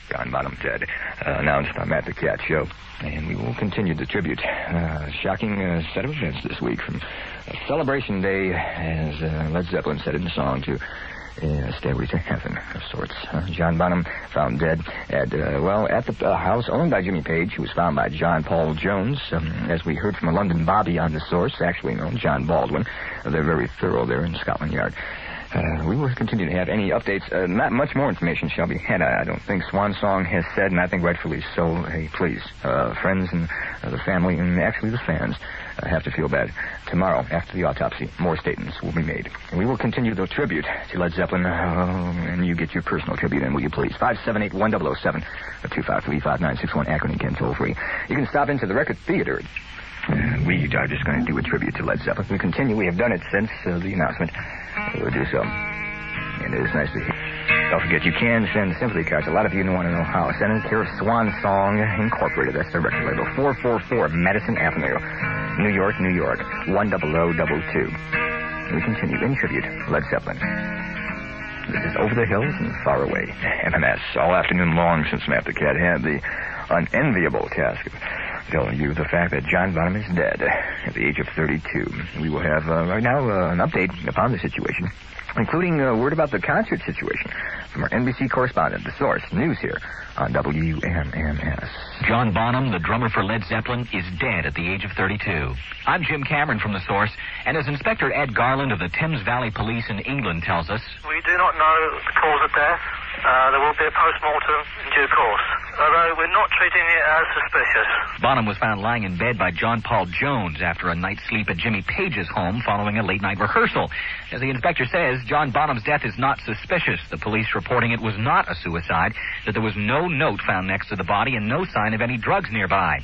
John Bonham dead, announced on Matt the Cat Show. And we will continue the tribute. Shocking set of events this week from Celebration Day, as Led Zeppelin said in the song, to Stairway to Heaven of sorts. John Bonham found dead at the house owned by Jimmy Page, who was found by John Paul Jones. As we heard from a London Bobby on the source, actually known John Baldwin. They're very thorough there in Scotland Yard. We will continue to have any updates. Not much more information shall be had, I don't think. Swan Song has said, and I think rightfully so, hey, please, friends and the family, and actually the fans, have to feel bad. Tomorrow, after the autopsy, more statements will be made. We will continue the tribute to Led Zeppelin, and you get your personal tribute in, will you please? 578-1007, 253-5961, Akron and Ken, toll free. You can stop into the Record Theater. We are just going to do a tribute to Led Zeppelin. We continue. We have done it since the announcement. We'll do so. And it is nice to hear. Don't forget, you can send sympathy cards. A lot of you want to know how. Send in care of Swan Song Incorporated. That's the record label. 444 Madison Avenue, New York, New York, 10022. We continue in tribute, Led Zeppelin. This is Over the Hills and Far Away. MMS. All afternoon long since Matt the Cat had the unenviable task of telling you the fact that John Bonham is dead at the age of 32. We will have right now an update upon the situation, including a word about the concert situation from our NBC correspondent, The Source News here on WMMS. John Bonham, the drummer for Led Zeppelin, is dead at the age of 32. I'm Jim Cameron from The Source, and as Inspector Ed Garland of the Thames Valley Police in England tells us, we do not know the cause of death. There will be a post-mortem in due course, although we're not treating it as suspicious. Bonham was found lying in bed by John Paul Jones after a night's sleep at Jimmy Page's home following a late-night rehearsal. As the inspector says, John Bonham's death is not suspicious. The police reporting it was not a suicide, that there was no note found next to the body and no sign of any drugs nearby.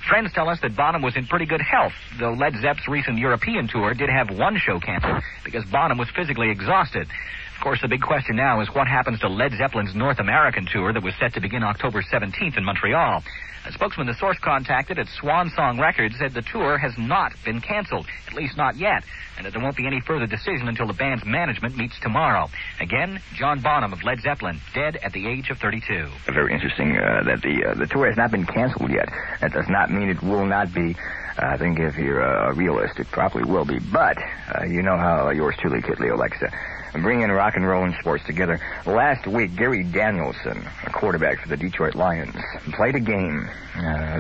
Friends tell us that Bonham was in pretty good health, though Led Zepp's recent European tour did have one show canceled because Bonham was physically exhausted. Of course, the big question now is what happens to Led Zeppelin's North American tour that was set to begin October 17th in Montreal. A spokesman The Source contacted at Swan Song Records said the tour has not been canceled, at least not yet, and that there won't be any further decision until the band's management meets tomorrow. Again, John Bonham of Led Zeppelin, dead at the age of 32. Very interesting that the tour has not been canceled yet. That does not mean it will not be. I think if you're a realist, it probably will be. But you know how yours truly, Kid Leo, likes to bring in rock and roll and sports together. Last week, Gary Danielson, a quarterback for the Detroit Lions, played a game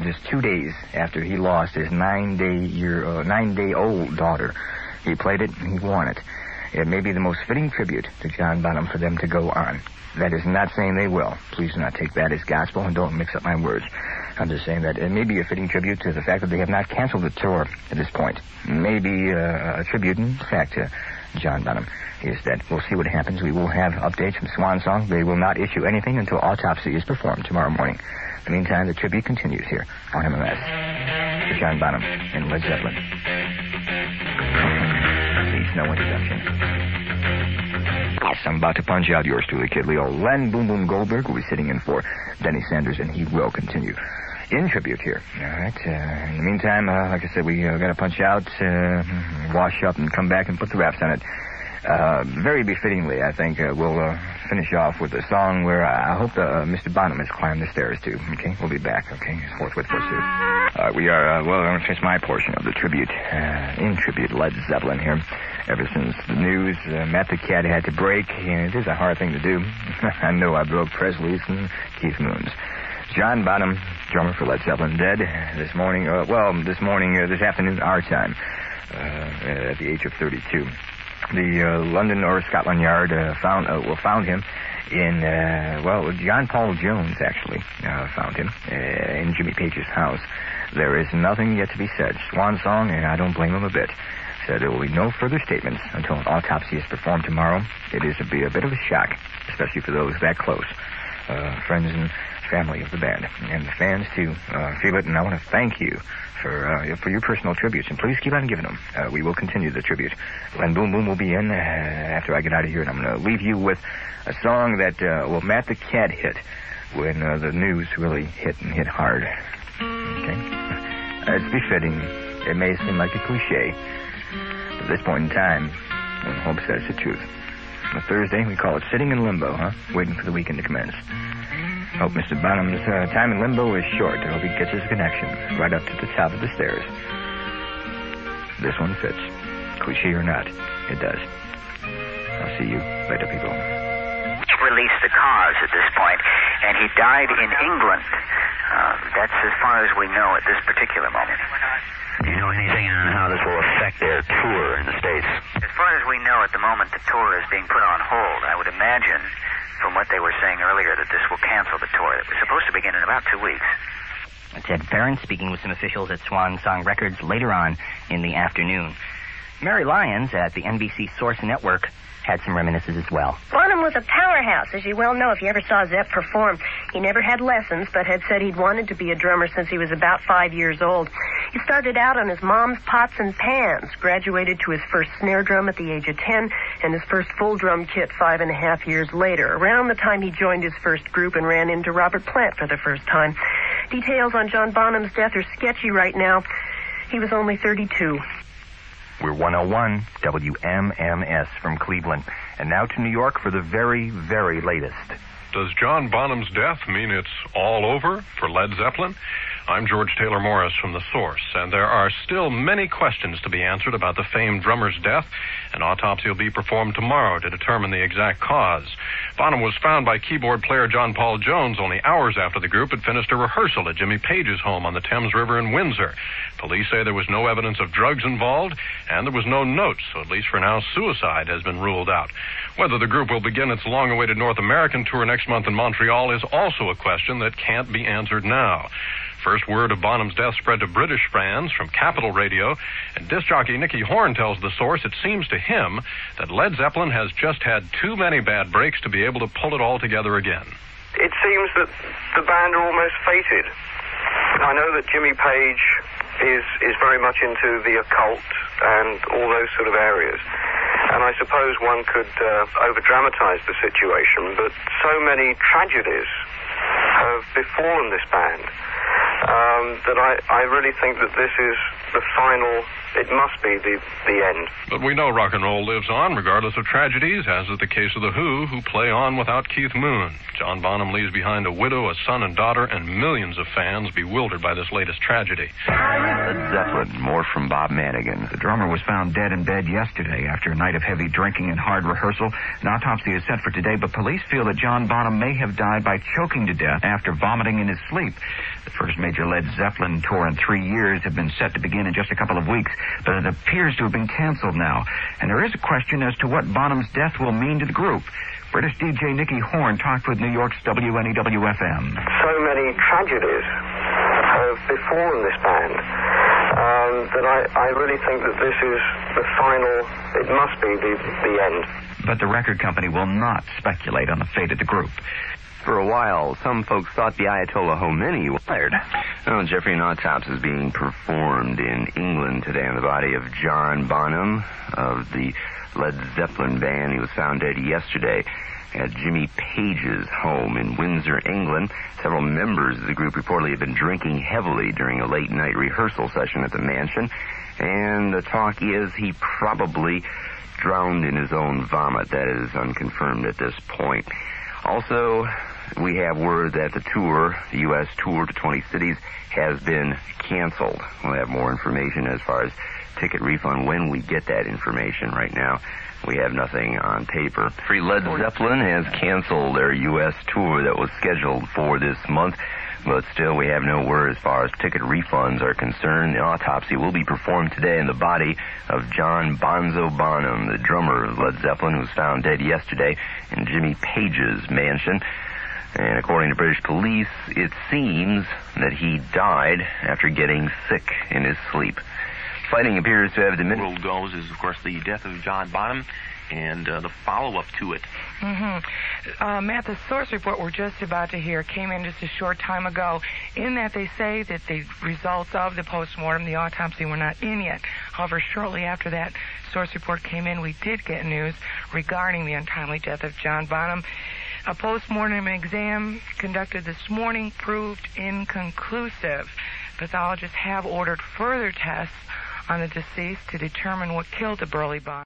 just 2 days after he lost his 9-day-old daughter. He played it, and he won it. It may be the most fitting tribute to John Bonham for them to go on. That is not saying they will. Please do not take that as gospel and don't mix up my words. I'm just saying that it may be a fitting tribute to the fact that they have not canceled the tour at this point. Maybe a tribute, in fact, to John Bonham. Is that we'll see what happens. We will have updates from Swan Song. They will not issue anything until autopsy is performed tomorrow morning. In the meantime, the tribute continues here on MMS to John Bonham and Led Zeppelin. Needs no introduction. I'm about to punch out yours truly, Kid Leo. Len Boom Boom Goldberg will be sitting in for Denny Sanders, and he will continue in tribute here. All right. In the meantime, like I said, we got to punch out, wash up, and come back and put the wraps on it. Very befittingly, I think, we'll finish off with a song where I hope Mr. Bonham has climbed the stairs, too. Okay? We'll be back, okay? Forthwith, pursuit. We are, I'm going to finish my portion of the tribute, in tribute, Led Zeppelin here. Ever since the news, Matt the Cat had to break, and it is a hard thing to do. I know I broke Presley's and Keith Moon's. John Bonham, drummer for Led Zeppelin, dead this morning, this afternoon, our time, at the age of 32. The London or Scotland Yard found him in, John Paul Jones actually found him in Jimmy Page's house. There is nothing yet to be said. Swan Song, and I don't blame him a bit. Said there will be no further statements until an autopsy is performed tomorrow. It is to be a bit of a shock, especially for those that close, friends and family of the band, and the fans too feel it. And I want to thank you for your personal tributes, and please keep on giving them. We will continue the tribute. Len Boom Boom will be in after I get out of here, and I'm going to leave you with a song that Matt the Cat hit when the news really hit and hit hard. Okay, it's befitting. It may seem like a cliche. At this point in time, I hope says the truth. On a Thursday, we call it sitting in limbo, huh? Waiting for the weekend to commence. Hope Mr. Bonham's time in limbo is short. I hope he gets his connection right up to the top of the stairs. This one fits. Cliche or not, it does. I'll see you later, people. Released the cause at this point, and he died in England. That's as far as we know at this particular moment. Do you know anything on how this will affect their tour in the States? As far as we know at the moment, the tour is being put on hold. I would imagine, from what they were saying earlier, that this will cancel the tour. It was supposed to begin in about 2 weeks. That's Ed Farron speaking with some officials at Swan Song Records later on in the afternoon. Mary Lyons at the NBC Source Network had some reminiscences as well. Bonham was a powerhouse, as you well know if you ever saw Zepp perform. He never had lessons, but had said he'd wanted to be a drummer since he was about 5 years old. He started out on his mom's pots and pans, graduated to his first snare drum at the age of 10, and his first full drum kit 5.5 years later, around the time he joined his first group and ran into Robert Plant for the first time. Details on John Bonham's death are sketchy right now. He was only 32. We're 101 WMMS from Cleveland. And now to New York for the very, very latest. Does John Bonham's death mean it's all over for Led Zeppelin? I'm George Taylor Morris from The Source, and there are still many questions to be answered about the famed drummer's death. An autopsy will be performed tomorrow to determine the exact cause. Bonham was found by keyboard player John Paul Jones only hours after the group had finished a rehearsal at Jimmy Page's home on the Thames River in Windsor. Police say there was no evidence of drugs involved, and there was no notes, so at least for now, suicide has been ruled out. Whether the group will begin its long-awaited North American tour next month in Montreal is also a question that can't be answered now. First word of Bonham's death spread to British fans from Capital Radio, and disc jockey Nicky Horn tells The Source it seems to him that Led Zeppelin has just had too many bad breaks to be able to pull it all together again. It seems that the band are almost fated. I know that Jimmy Page is very much into the occult and all those sort of areas. And I suppose one could over-dramatize the situation, but so many tragedies have befallen this band that I really think that this is the final, it must be the end. But we know rock and roll lives on regardless of tragedies, as is the case of The Who play on without Keith Moon. John Bonham leaves behind a widow, a son and daughter, and millions of fans bewildered by this latest tragedy. Led Zeppelin, more from Bob Manigan. The drummer was found dead in bed yesterday after a night of heavy drinking and hard rehearsal. An autopsy is set for today, but police feel that John Bonham may have died by choking to death after vomiting in his sleep. The first major Led Zeppelin tour in 3 years had been set to begin in just a couple of weeks, but it appears to have been canceled now. And there is a question as to what Bonham's death will mean to the group. British DJ Nicky Horn talked with New York's WNEW-FM. So many tragedies have befallen this band that I really think that this is the final, it must be the end. But the record company will not speculate on the fate of the group. For a while, some folks thought the Ayatollah Khomeini was fired. Oh, Jeffrey, an autopsy is being performed in England today on the body of John Bonham of the Led Zeppelin band. He was found dead yesterday at Jimmy Page's home in Windsor, England. Several members of the group reportedly had been drinking heavily during a late-night rehearsal session at the mansion, and the talk is he probably drowned in his own vomit. That is unconfirmed at this point. Also, we have word that the tour, the U.S. tour to 20 cities, has been canceled. We'll have more information as far as ticket refund when we get that information. Right now, we have nothing on paper. Led Zeppelin has canceled their U.S. tour that was scheduled for this month, but still we have no word as far as ticket refunds are concerned. The autopsy will be performed today in the body of John Bonzo Bonham, the drummer of Led Zeppelin, who was found dead yesterday in Jimmy Page's mansion. And according to British police, it seems that he died after getting sick in his sleep. Fighting appears to have diminished. The world goes is, of course, the death of John Bonham and the follow-up to it. Matt, the source report we're just about to hear came in just a short time ago, in that they say that the results of the postmortem, the autopsy, were not in yet. However, shortly after that source report came in, we did get news regarding the untimely death of John Bonham. A postmortem exam conducted this morning proved inconclusive. Pathologists have ordered further tests on the deceased to determine what killed the burly Bonham.